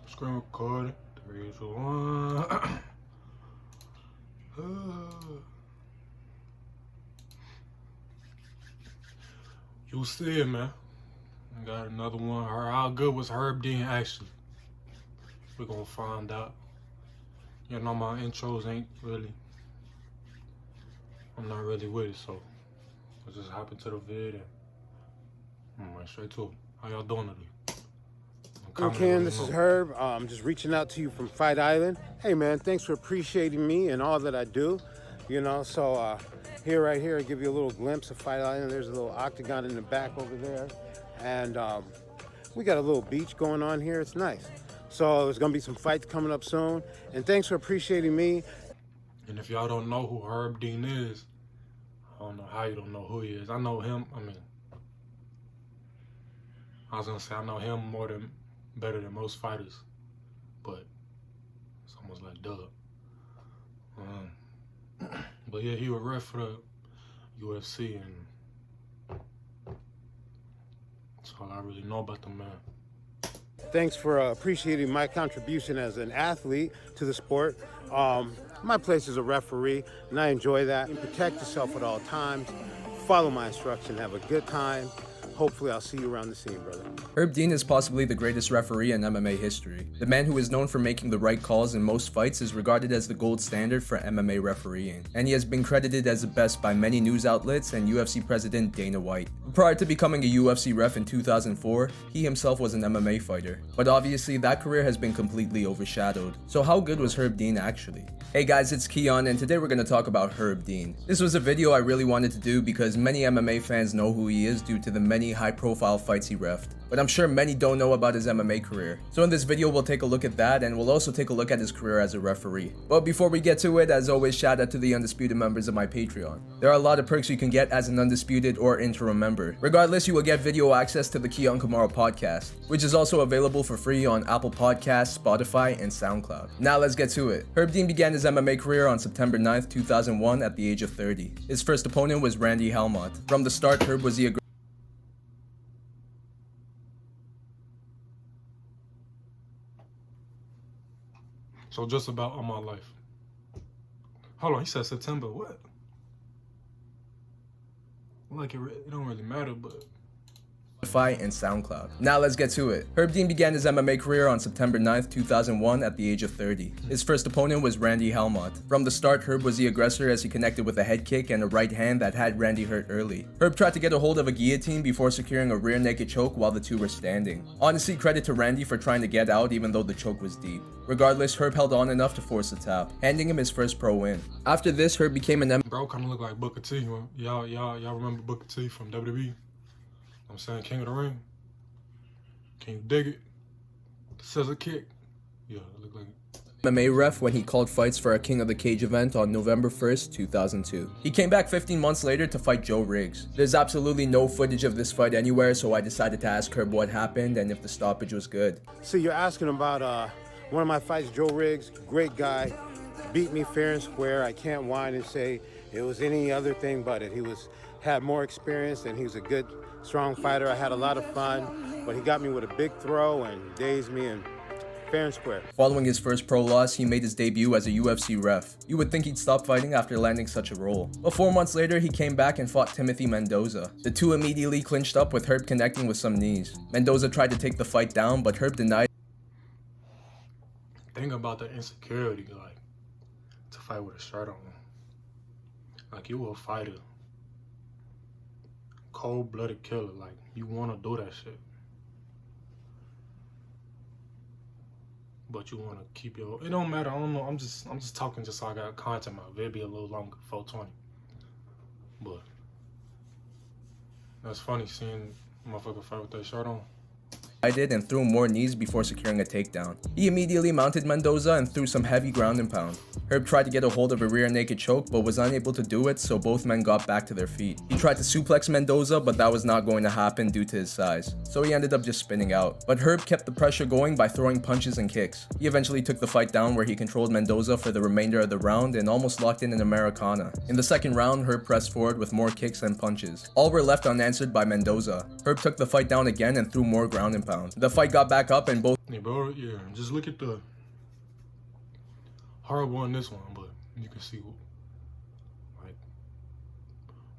Screen recording. 3, 2, 1. You'll see it, man. I got another one. How good was Herb Dean actually? We're gonna find out. You know, my intros ain't really, I'm not really with it, so let's just hop into the vid and I'm right straight to it. How y'all doing today? Ken, this is Herb. I'm just reaching out to you from Fight Island. Hey man, thanks for appreciating me and all that I do. You know, so right here, I give you a little glimpse of Fight Island. There's a little octagon in the back over there. And we got a little beach going on here. It's nice. So there's gonna be some fights coming up soon. And thanks for appreciating me. And if y'all don't know who Herb Dean is, I don't know how you don't know who he is. I know him, I was gonna say I know him better than most fighters, but it's almost like duh. But yeah, he was ref for the UFC, and that's all I really know about the man. Thanks for appreciating my contribution as an athlete to the sport. My place is a referee, and I enjoy that. Protect yourself at all times. Follow my instruction. Have a good time. Hopefully, I'll see you around the scene, brother. Herb Dean is possibly the greatest referee in MMA history. The man who is known for making the right calls in most fights is regarded as the gold standard for MMA refereeing, and he has been credited as the best by many news outlets and UFC president Dana White. Prior to becoming a UFC ref in 2004, he himself was an MMA fighter, but obviously that career has been completely overshadowed. So how good was Herb Dean actually? Hey guys, it's Keon, and today we're going to talk about Herb Dean. This was a video I really wanted to do because many MMA fans know who he is due to the many high-profile fights he refed, but I'm sure many don't know about his MMA career. So in this video, we'll take a look at that, and we'll also take a look at his career as a referee. But before we get to it, as always, shout out to the Undisputed members of my Patreon. There are a lot of perks you can get as an Undisputed or interim member. Regardless, you will get video access to the Keon Kamara podcast, which is also available for free on Apple Podcasts, Spotify, and SoundCloud. Now let's get to it. Herb Dean began his MMA career on September 9th, 2001 at the age of 30. His first opponent was Randy Helmut. From the start, Herb was the So just about all my life. Hold on, he said September, what? Like it don't really matter, but Spotify and SoundCloud. Now let's get to it. Herb Dean began his MMA career on September 9th, 2001 at the age of 30. His first opponent was Randy Helmut. From the start, Herb was the aggressor as he connected with a head kick and a right hand that had Randy hurt early. Herb tried to get a hold of a guillotine before securing a rear naked choke while the two were standing. Honestly, credit to Randy for trying to get out even though the choke was deep. Regardless, Herb held on enough to force a tap, handing him his first pro win. After this, Herb became an bro kind of look like Booker T. Y'all remember Booker T from WWE? I'm saying King of the Ring. Can you dig it? The scissor kick. Yeah, it look like it. MMA ref when he called fights for a King of the Cage event on November 1st, 2002. He came back 15 months later to fight Joe Riggs. There's absolutely no footage of this fight anywhere, so I decided to ask Herb what happened and if the stoppage was good. See, you're asking about one of my fights, Joe Riggs, great guy, beat me fair and square. I can't whine and say it was any other thing but it. He had more experience and he was a good, strong fighter. I had a lot of fun, but he got me with a big throw and dazed me and fair and square. Following his first pro loss, he made his debut as a UFC ref. You would think he'd stop fighting after landing such a role. But 4 months later, he came back and fought Timothy Mendoza. The two immediately clinched up with Herb connecting with some knees. Mendoza tried to take the fight down, but Herb denied. Think about the insecurity, like, to fight with a shirt on. Like, you a fighter. Cold-blooded killer, like, you want to do that shit. But you want to keep your, it don't matter, I don't know, I'm just talking just so I got content. My video be a little longer, 420. But that's funny seeing a motherfucker fight with that shirt on. And threw more knees before securing a takedown. He immediately mounted Mendoza and threw some heavy ground and pound. Herb tried to get a hold of a rear naked choke but was unable to do it, so both men got back to their feet. He tried to suplex Mendoza, but that was not going to happen due to his size, so he ended up just spinning out. But Herb kept the pressure going by throwing punches and kicks. He eventually took the fight down where he controlled Mendoza for the remainder of the round and almost locked in an Americana. In the second round, Herb pressed forward with more kicks and punches. All were left unanswered by Mendoza. Herb took the fight down again and threw more ground and pound. pound. The fight got back up and both Yeah, bro, yeah. Just look at the horrible on this one, but you can see, like,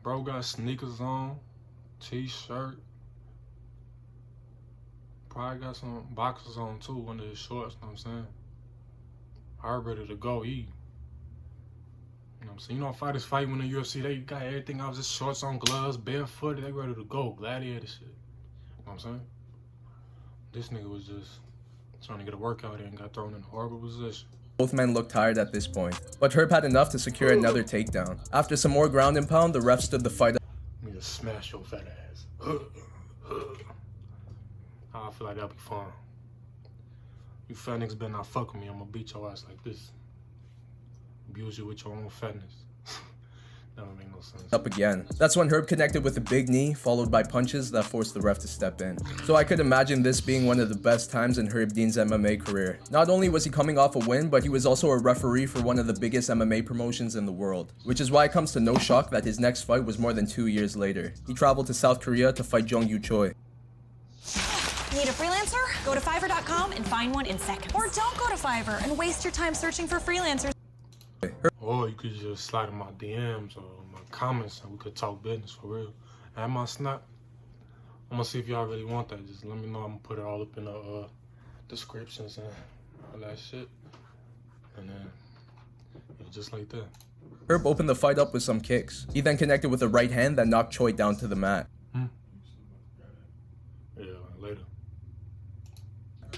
bro got sneakers on, t-shirt, probably got some boxers on too, under his shorts, you know what I'm saying? Herb ready to go eat. You know what I'm saying? You know, fighters fight when the UFC, they got everything out, just shorts on, gloves, barefooted, they ready to go, gladiator shit. You know what I'm saying? This nigga was just trying to get a workout in and got thrown in a horrible position. both men looked tired at this point. But Herb had enough to secure another takedown. After some more ground and pound, the ref stood the fight up. Let me just smash your fat ass. I feel like that'll be fun. You fat niggas better not fuck with me. I'm gonna beat your ass like this. Abuse you with your own fatness. That don't make no sense. Up again. That's when Herb connected with a big knee, followed by punches that forced the ref to step in. So I could imagine this being one of the best times in Herb Dean's MMA career. Not only was he coming off a win, but he was also a referee for one of the biggest MMA promotions in the world. Which is why it comes to no shock that his next fight was more than 2 years later. He traveled to South Korea to fight Jung Yoo Choi. Need a freelancer? Go to Fiverr.com and find one in seconds. Or don't go to Fiverr and waste your time searching for freelancers. Or you could just slide in my DMs or my comments and we could talk business for real. Add my snap. I'm gonna see if y'all really want that. Just let me know. I'm gonna put it all up in the descriptions and all that shit. And then, yeah, just like that. Herb opened the fight up with some kicks. He then connected with a right hand that knocked Choi down to the mat. Yeah, later.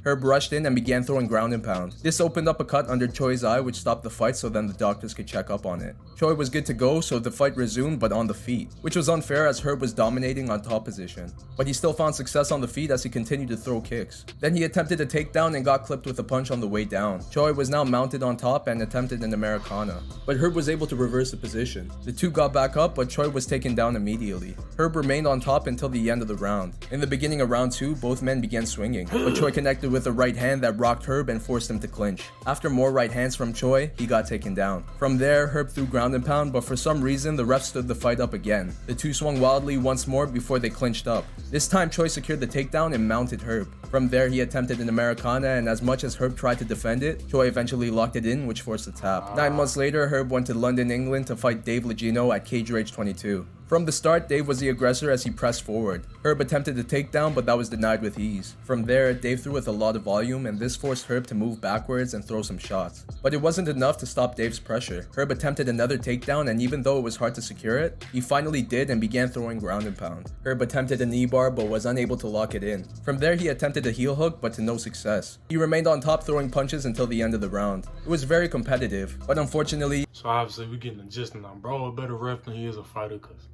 Herb rushed in and began throwing ground and pound. This opened up a cut under Choi's eye which stopped the fight so then the doctors could check up on it. Choi was good to go so the fight resumed but on the feet, which was unfair as Herb was dominating on top position. But he still found success on the feet as he continued to throw kicks. Then he attempted a takedown and got clipped with a punch on the way down. Choi was now mounted on top and attempted an Americana, but Herb was able to reverse the position. The two got back up but Choi was taken down immediately. Herb remained on top until the end of the round. In the beginning of round 2, both men began swinging, but Choi connected with a right hand that rocked Herb and forced him to clinch. After more right hands from Choi, he got taken down. From there, Herb threw ground and pound, but for some reason, the ref stood the fight up again. The two swung wildly once more before they clinched up. This time, Choi secured the takedown and mounted Herb. From there, he attempted an Americana, and as much as Herb tried to defend it, Choi eventually locked it in, which forced a tap. 9 months later, Herb went to London, England to fight Dave Lagino at Cage Rage 22. From the start, Dave was the aggressor as he pressed forward. Herb attempted a takedown, but that was denied with ease. From there, Dave threw with a lot of volume, and this forced Herb to move backwards and throw some shots. But it wasn't enough to stop Dave's pressure. Herb attempted another takedown, and even though it was hard to secure it, he finally did and began throwing ground and pound. Herb attempted a knee bar, but was unable to lock it in. From there, he attempted a heel hook, but to no success. He remained on top throwing punches until the end of the round. It was very competitive, but unfortunately... So obviously, we're getting the gist now. Bro, a better ref than he is a fighter, cause...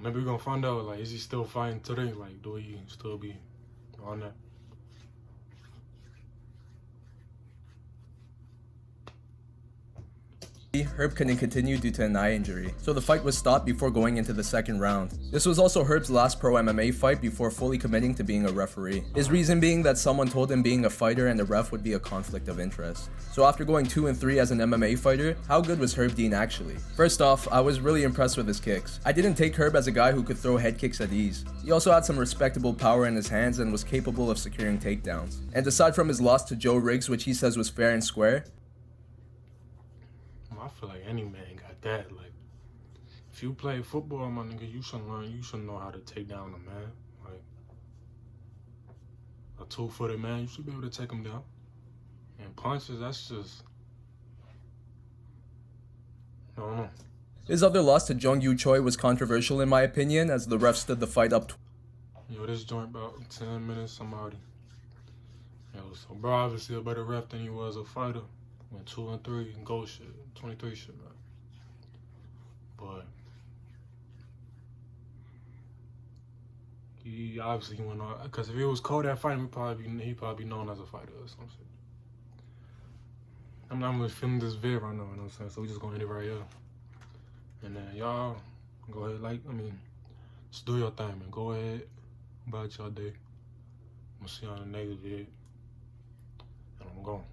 maybe we're gonna find out, like, is he still fighting today? Like, do he still be on that? Herb couldn't continue due to an eye injury, so the fight was stopped before going into the second round. This was also Herb's last pro MMA fight before fully committing to being a referee. His reason being that someone told him being a fighter and a ref would be a conflict of interest. So after going 2-3 as an MMA fighter, how good was Herb Dean actually? First off, I was really impressed with his kicks. I didn't take Herb as a guy who could throw head kicks at ease. He also had some respectable power in his hands and was capable of securing takedowns. And aside from his loss to Joe Riggs, which he says was fair and square, I feel like any man got that. Like, if you play football, my nigga, you should know how to take down a man. Like, a 2-footed man, you should be able to take him down. And punches, that's just, I don't know. his other loss to Jung Yoo Choi was controversial in my opinion as the ref stood the fight up. Yo, this joint about 10 minutes, I'm already. Yo, so bro, obviously a better ref than he was a fighter. Went 2-3 and go shit, 23 shit, man. But he obviously went on, because if it was cold that fight, he'd probably be known as a fighter or some shit. I'm not really filming this vid right now, you know what I'm saying? So we just gonna end it right here. And then y'all go ahead, just do your thing, man. Go ahead about your day. I'm gonna see you on the next vid. And I'm gone.